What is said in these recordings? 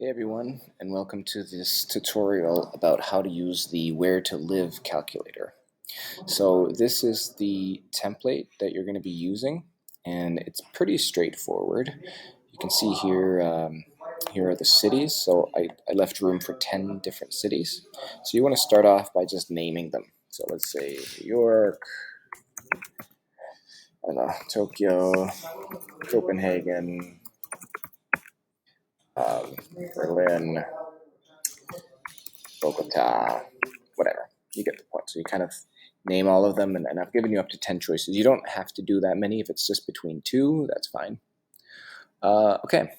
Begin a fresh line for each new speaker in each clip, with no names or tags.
Hey everyone, and welcome to this tutorial about how to use the Where to Live calculator. So this is the template that you're going to be using, and it's pretty straightforward. You can see here, here are the cities. So I left room for 10 different cities. So you want to start off by just naming them. So let's say New York, I don't know, Tokyo, Copenhagen, Berlin, Bogota, whatever. You get the point. So you kind of name all of them, and I've given you up to 10 choices. You don't have to do that many. If it's just between two, that's fine. Okay,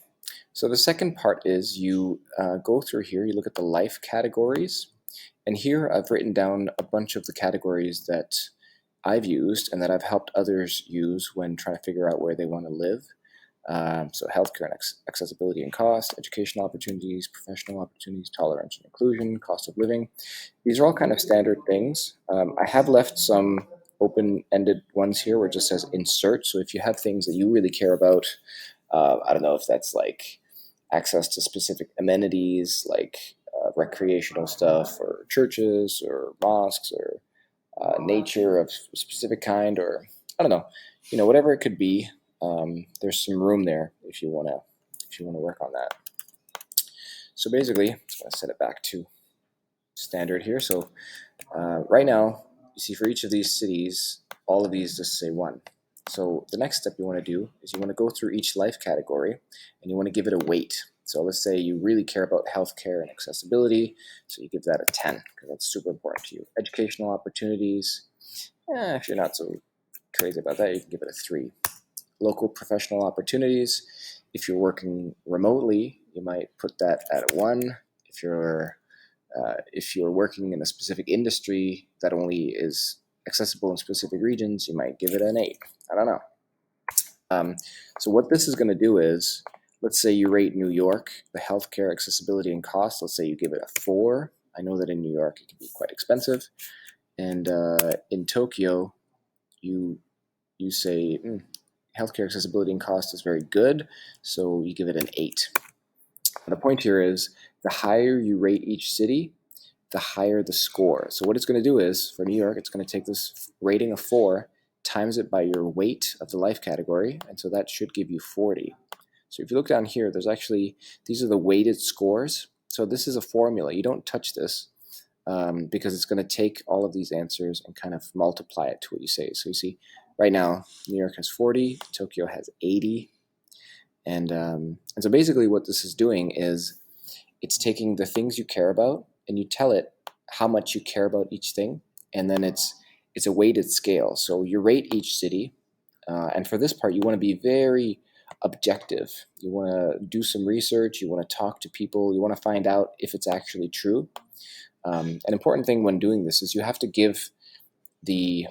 so the second part is you go through here, you look at the life categories, and here I've written down a bunch of the categories that I've used and that I've helped others use when trying to figure out where they want to live. So healthcare and accessibility and cost, educational opportunities, professional opportunities, tolerance and inclusion, cost of living. These are all kind of standard things. I have left some open-ended ones here where it just says insert. So if you have things that you really care about, I don't know if that's like access to specific amenities, like recreational stuff, or churches, or mosques, or nature of a specific kind, or I don't know, whatever it could be. There's some room there if you wanna work on that. So basically, I'm just gonna set it back to standard here. So right now, you see for each of these cities, all of these just say 1. So the next step you want to do is you want to go through each life category and you want to give it a weight. So let's say you really care about healthcare and accessibility, so you give that a 10 because that's super important to you. Educational opportunities, if you're not so crazy about that, you can give it a 3. Local professional opportunities, if you're working remotely, you might put that at a 1. If you're working in a specific industry that only is accessible in specific regions, you might give it an 8. I don't know. So what this is going to do is, let's say you rate New York, the healthcare accessibility and cost. Let's say you give it a 4. I know that in New York it can be quite expensive, and in Tokyo, you say healthcare accessibility and cost is very good, so you give it an 8. The point here is the higher you rate each city, the higher the score. So what it's going to do is, for New York, it's going to take this rating of 4, times it by your weight of the life category, and so that should give you 40. So if you look down here, there's actually, these are the weighted scores. So this is a formula. You don't touch this because it's going to take all of these answers and kind of multiply it to what you say. So you see, right now, New York has 40, Tokyo has 80. And so basically what this is doing is it's taking the things you care about and you tell it how much you care about each thing, and then it's a weighted scale. So you rate each city, and for this part, you want to be very objective. You want to do some research. You want to talk to people. You want to find out if it's actually true. An important thing when doing this is you have to give the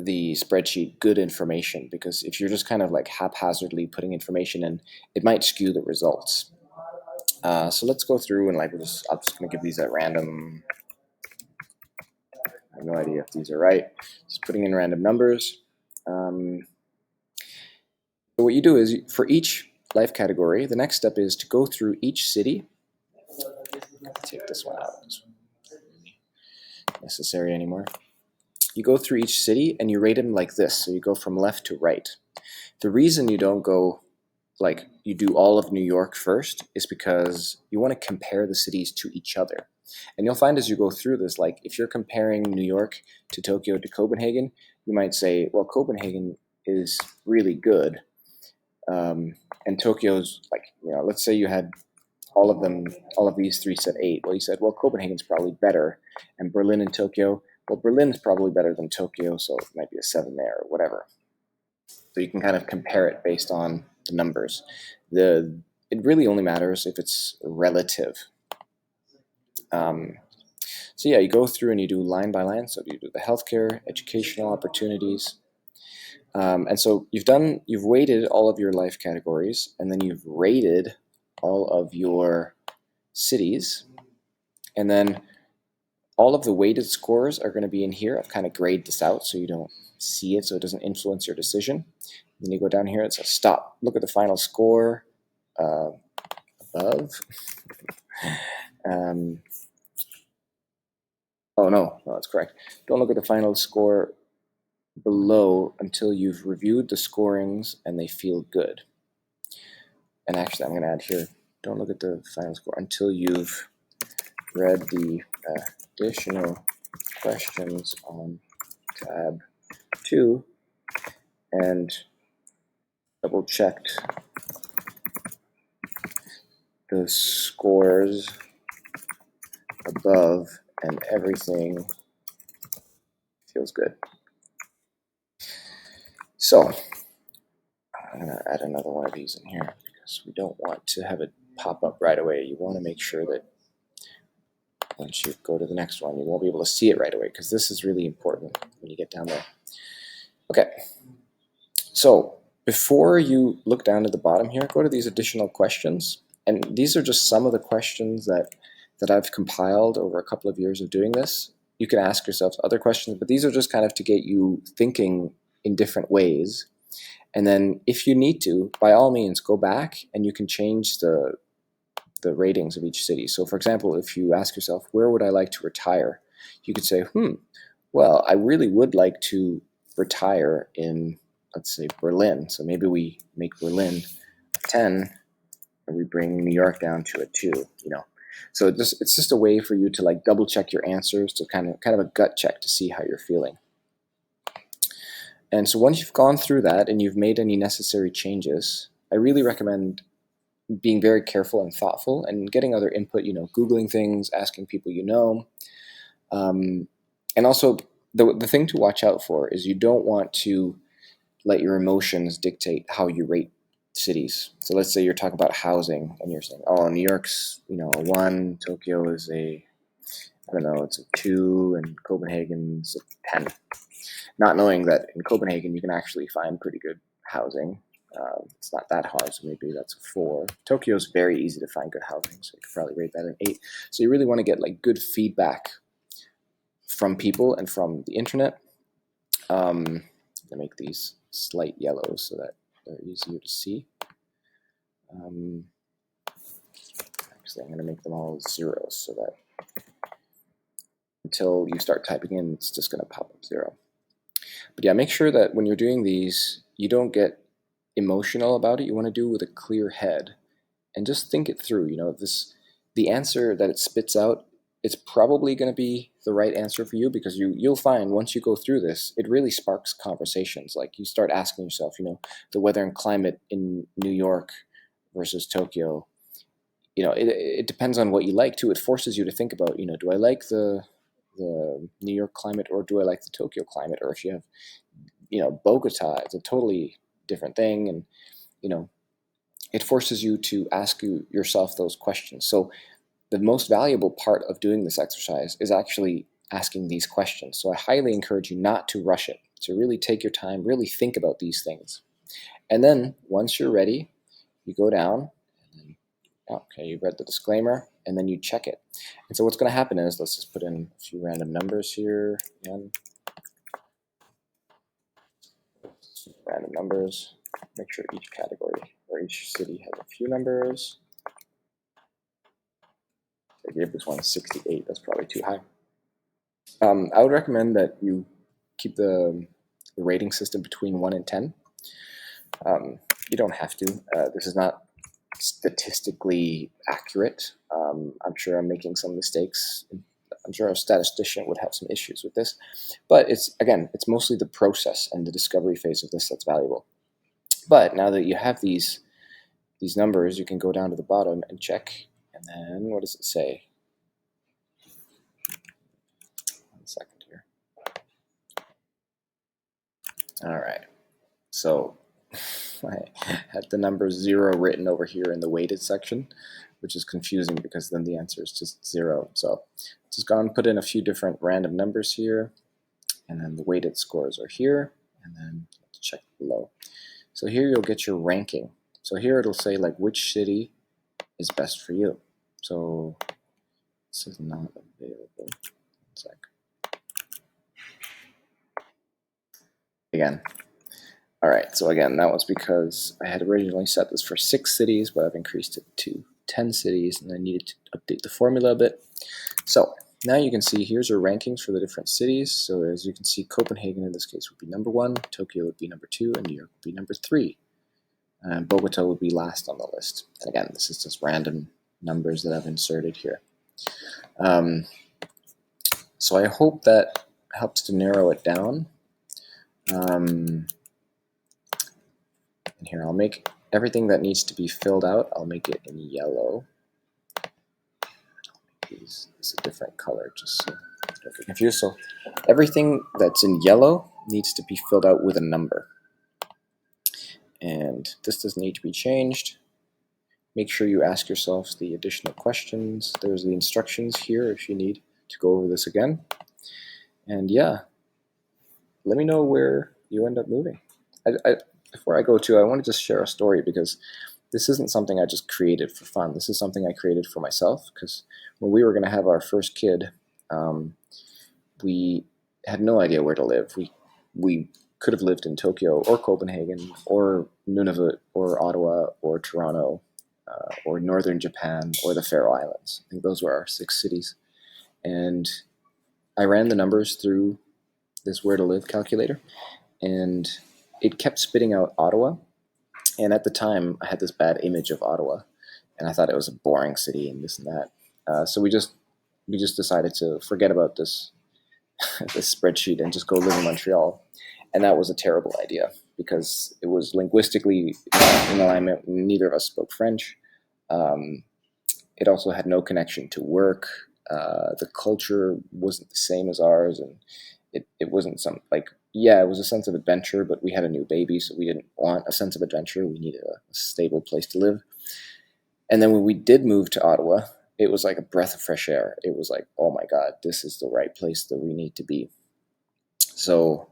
spreadsheet good information, because if you're just kind of like haphazardly putting information in, it might skew the results. So let's go through and I'm just going to give these at random. I have no idea if these are right. Just putting in random numbers. So what you do is, for each life category, the next step is to go through each city. Take this one out. It's not necessary anymore. You go through each city and you rate them like this. So you go from left to right. The reason you don't go like you do all of New York first is because you want to compare the cities to each other. And you'll find as you go through this, like if you're comparing New York to Tokyo to Copenhagen, you might say, well, Copenhagen is really good. And Tokyo's like, let's say you had all of these 3 said 8. Well, you said, well, Copenhagen's probably better. And Berlin and Tokyo, well, Berlin's probably better than Tokyo, so it might be a 7 there or whatever. So you can kind of compare it based on the numbers. It really only matters if it's relative. So yeah, you go through and you do line by line. So you do the healthcare, educational opportunities. And so you've weighted all of your life categories, and then you've rated all of your cities. And then all of the weighted scores are going to be in here. I've kind of grayed this out so you don't see it, so it doesn't influence your decision. Then you go down here, it says stop. Look at the final score. A above. Oh, no, that's correct. Don't look at the final score below until you've reviewed the scorings and they feel good. And actually, I'm going to add here, don't look at the final score until you've read the additional questions on tab 2 and double checked the scores above and everything feels good. So I'm going to add another one of these in here because we don't want to have it pop up right away. You want to make sure that once you go to the next one, you won't be able to see it right away because this is really important when you get down there. Okay, so before you look down to the bottom here, go to these additional questions. And these are just some of the questions that I've compiled over a couple of years of doing this. You can ask yourself other questions, but these are just kind of to get you thinking in different ways. And then if you need to, by all means, go back and you can change the ratings of each city. So for example, if you ask yourself, where would I like to retire? You could say, well, I really would like to retire in, let's say, Berlin. So maybe we make Berlin 10 and we bring New York down to a 2, So it's just a way for you to like double check your answers, to kind of a gut check to see how you're feeling. And so once you've gone through that and you've made any necessary changes, I really recommend being very careful and thoughtful and getting other input, Googling things, asking people and also the thing to watch out for is you don't want to let your emotions dictate how you rate cities. So let's say you're talking about housing and you're saying, oh, New York's, a 1, Tokyo is it's a 2, and Copenhagen's a 10. Not knowing that in Copenhagen you can actually find pretty good housing. It's not that hard, so maybe that's a 4. Tokyo is very easy to find good housing, so you could probably rate that an 8. So you really want to get like good feedback from people and from the internet. I make these slight yellows so that they're easier to see. Actually, I'm going to make them all zeros so that until you start typing in, it's just going to pop up 0. But yeah, make sure that when you're doing these, you don't get emotional about it. You want to do it with a clear head and just think it through. The answer that it spits out, it's probably going to be the right answer for you, because you'll find once you go through this, it really sparks conversations. Like you start asking yourself, the weather and climate in New York versus Tokyo. It depends on what you like too. It forces you to think about, do I like the New York climate or do I like the Tokyo climate? Or if you have, Bogota, it's a totally different thing. And, it forces you to ask yourself those questions. So the most valuable part of doing this exercise is actually asking these questions. So I highly encourage you not to rush it, to really take your time, really think about these things. And then once you're ready, you go down, and okay, you've read the disclaimer, and then you check it. And so what's going to happen is, let's just put in a few random numbers here. Again, random numbers. Make sure each category or each city has a few numbers. I gave this one 68. That's probably too high. I would recommend that you keep the rating system between 1 and 10. You don't have to. This is not statistically accurate. I'm sure I'm making some mistakes. I'm sure a statistician would have some issues with this. But it's mostly the process and the discovery phase of this that's valuable. But now that you have these numbers, you can go down to the bottom and check. And then what does it say? 1 second here. All right. So I had the number 0 written over here in the weighted section, which is confusing because then the answer is just 0. So just go and put in a few different random numbers here, and then the weighted scores are here, and then check below. So here you'll get your ranking. So here it'll say like which city is best for you. So this is not available. 1 sec. Again. All right, so again, that was because I had originally set this for 6 cities, but I've increased it to 10 cities, and I needed to update the formula a bit. So now you can see here's our rankings for the different cities. So as you can see, Copenhagen in this case would be number 1, Tokyo would be number 2, and New York would be number 3. And Bogota would be last on the list. And again, this is just random numbers that I've inserted here. So I hope that helps to narrow it down. And here I'll make everything that needs to be filled out, I'll make it in yellow. It's a different color just so I don't get confused. So everything that's in yellow needs to be filled out with a number. And this doesn't need to be changed. Make sure you ask yourself the additional questions. There's the instructions here if you need to go over this again. And yeah, let me know where you end up moving. Before I go to, I want to just share a story because this isn't something I just created for fun. This is something I created for myself because when we were going to have our first kid, we had no idea where to live. We could have lived in Tokyo or Copenhagen or Nunavut or Ottawa or Toronto or northern Japan or the Faroe Islands. I think those were our 6 cities. And I ran the numbers through this where to live calculator, and it kept spitting out Ottawa. And at the time, I had this bad image of Ottawa, and I thought it was a boring city and this and that. So we just decided to forget about this this spreadsheet and just go live in Montreal. And that was a terrible idea because it was linguistically in alignment. Neither of us spoke French. It also had no connection to work. The culture wasn't the same as ours, and it wasn't some like, yeah, it was a sense of adventure, but we had a new baby, so we didn't want a sense of adventure. We needed a stable place to live. And then when we did move to Ottawa, it was like a breath of fresh air. It was like, oh my God, this is the right place that we need to be. So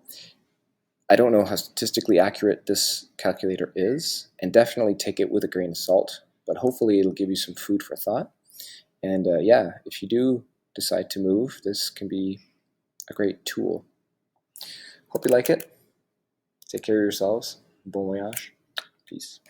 I don't know how statistically accurate this calculator is, and definitely take it with a grain of salt, but hopefully it'll give you some food for thought. And yeah, if you do decide to move, this can be a great tool. Hope you like it. Take care of yourselves. Bon voyage. Peace.